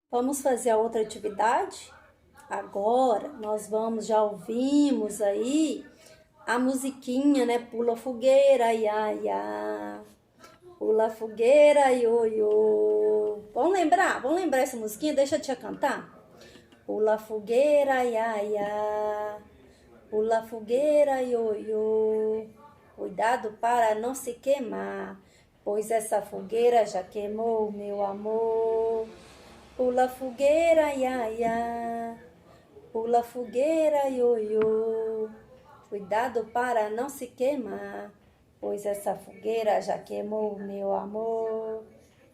Vamos fazer a outra atividade? Agora nós já ouvimos aí a musiquinha, né? Pula fogueira, ia, ia. Pula fogueira, ioiô. Vamos lembrar essa musiquinha? Deixa eu te cantar. Pula fogueira, ia, ia. Pula fogueira, ioiô. Cuidado para não se queimar, pois essa fogueira já queimou meu amor. Pula fogueira, ia, ia. Pula fogueira, ioiô. Cuidado para não se queimar, pois essa fogueira já queimou meu amor.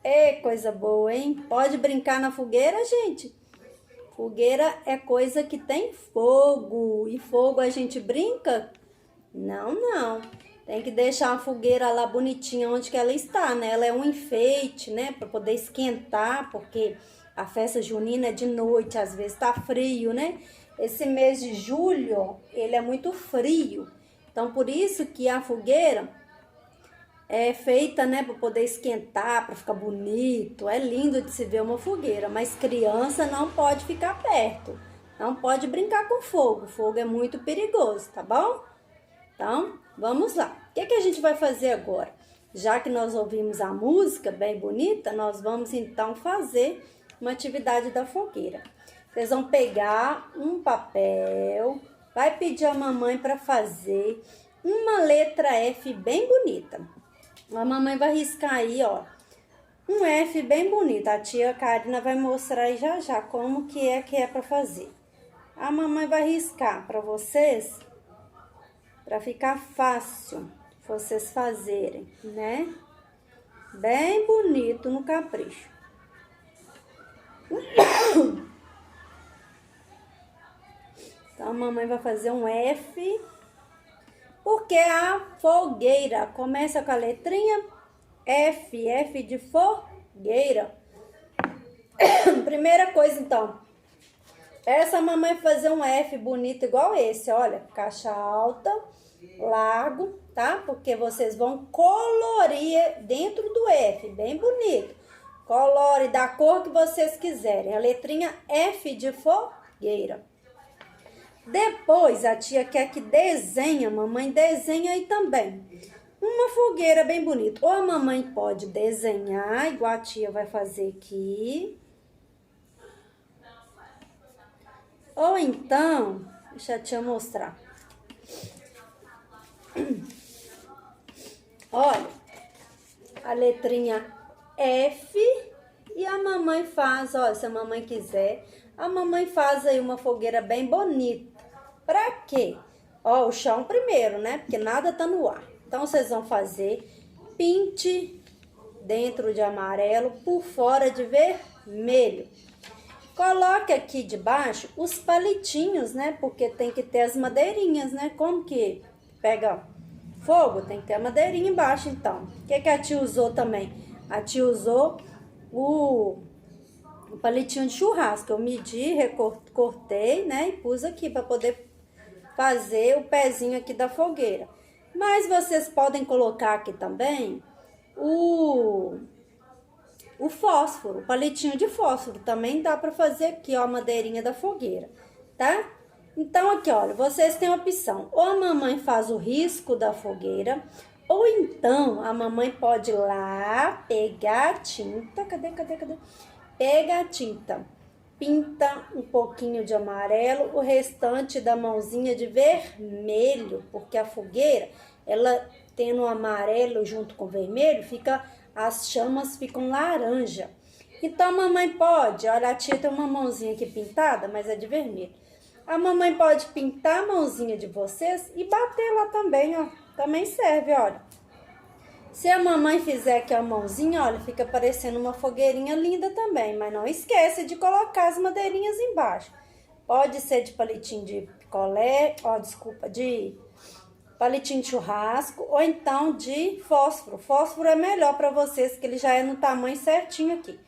É coisa boa, hein? Pode brincar na fogueira, gente? Fogueira é coisa que tem fogo. E fogo a gente brinca? Não, não. Tem que deixar a fogueira lá bonitinha onde que ela está, né? Ela é um enfeite, né? Para poder esquentar, porque a festa junina é de noite, às vezes tá frio, né? Esse mês de julho, ele é muito frio. Então, por isso que a fogueira é feita, né, para poder esquentar, para ficar bonito. É lindo de se ver uma fogueira, mas criança não pode ficar perto. Não pode brincar com fogo. Fogo é muito perigoso, tá bom? Então, vamos lá. O que a gente vai fazer agora? Já que nós ouvimos a música bem bonita, nós vamos então fazer uma atividade da fogueira. Vocês vão pegar um papel, vai pedir a mamãe para fazer uma letra F bem bonita. A mamãe vai riscar aí, ó, um F bem bonito. A tia Karina vai mostrar aí já como que é para fazer. A mamãe vai riscar para vocês, para ficar fácil vocês fazerem, né? Bem bonito no capricho. Então, a mamãe vai fazer um F, porque a fogueira começa com a letrinha F, F de fogueira. Primeira coisa, então, essa mamãe vai fazer um F bonito igual esse, olha, caixa alta, largo, tá? Porque vocês vão colorir dentro do F, bem bonito. Colore da cor que vocês quiserem, a letrinha F de fogueira. Depois, a tia quer que desenhe, a mamãe desenha aí também uma fogueira bem bonita. Ou a mamãe pode desenhar, igual a tia vai fazer aqui. Ou então, deixa a tia mostrar. Olha, a letrinha F e a mamãe faz, ó, se a mamãe quiser, a mamãe faz aí uma fogueira bem bonita. Pra quê? Ó, o chão primeiro, né? Porque nada tá no ar. Então, vocês vão fazer, pinte dentro de amarelo, por fora de vermelho. Coloque aqui debaixo os palitinhos, né? Porque tem que ter as madeirinhas, né? Como que pega fogo? Tem que ter a madeirinha embaixo, então. O que a tia usou também? A tia usou o palitinho de churrasco. Eu medi, recortei, né? E pus aqui para poder fazer o pezinho aqui da fogueira. Mas vocês podem colocar aqui também o fósforo, o palitinho de fósforo. Também dá para fazer aqui, ó, a madeirinha da fogueira, tá? Então, aqui, olha, vocês têm a opção. Ou a mamãe faz o risco da fogueira, ou então a mamãe pode ir lá pegar a tinta. Cadê? Pega a tinta, pinta um pouquinho de amarelo, o restante da mãozinha de vermelho, porque a fogueira, ela tendo o amarelo junto com o vermelho, as chamas ficam laranja. Então, a mamãe pode, olha, a tia tem uma mãozinha aqui pintada, mas é de vermelho. A mamãe pode pintar a mãozinha de vocês e bater lá também, ó. Também serve, olha. Se a mamãe fizer aqui a mãozinha, olha, fica parecendo uma fogueirinha linda também. Mas não esquece de colocar as madeirinhas embaixo. Pode ser de palitinho de picolé, ó, desculpa, de palitinho de churrasco, ou então de fósforo. Fósforo é melhor para vocês, que ele já é no tamanho certinho aqui.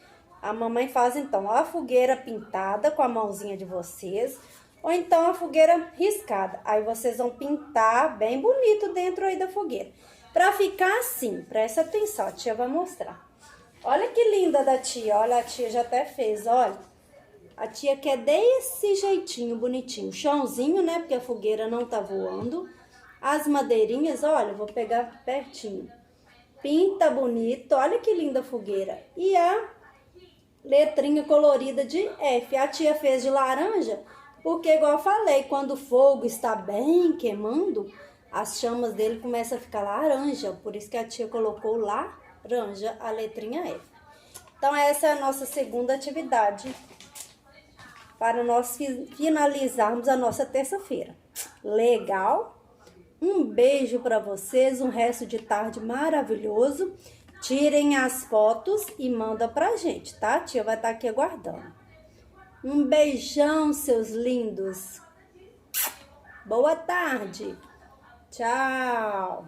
A mamãe faz, então, a fogueira pintada com a mãozinha de vocês, ou então a fogueira riscada. Aí vocês vão pintar bem bonito dentro aí da fogueira. Pra ficar assim, presta atenção, a tia vai mostrar. Olha que linda da tia, olha, a tia já até fez, olha. A tia quer desse jeitinho, bonitinho. Chãozinho, né? Porque a fogueira não tá voando. As madeirinhas, olha, vou pegar pertinho. Pinta bonito, olha que linda fogueira. E a letrinha colorida de F. A tia fez de laranja, porque igual eu falei, quando o fogo está bem queimando, as chamas dele começam a ficar laranja. Por isso que a tia colocou laranja, a letrinha F. Então essa é a nossa segunda atividade para nós finalizarmos a nossa terça-feira. Legal? Um beijo para vocês, um resto de tarde maravilhoso. Tirem as fotos e manda pra gente, tá? A tia vai estar aqui aguardando. Um beijão, seus lindos. Boa tarde. Tchau.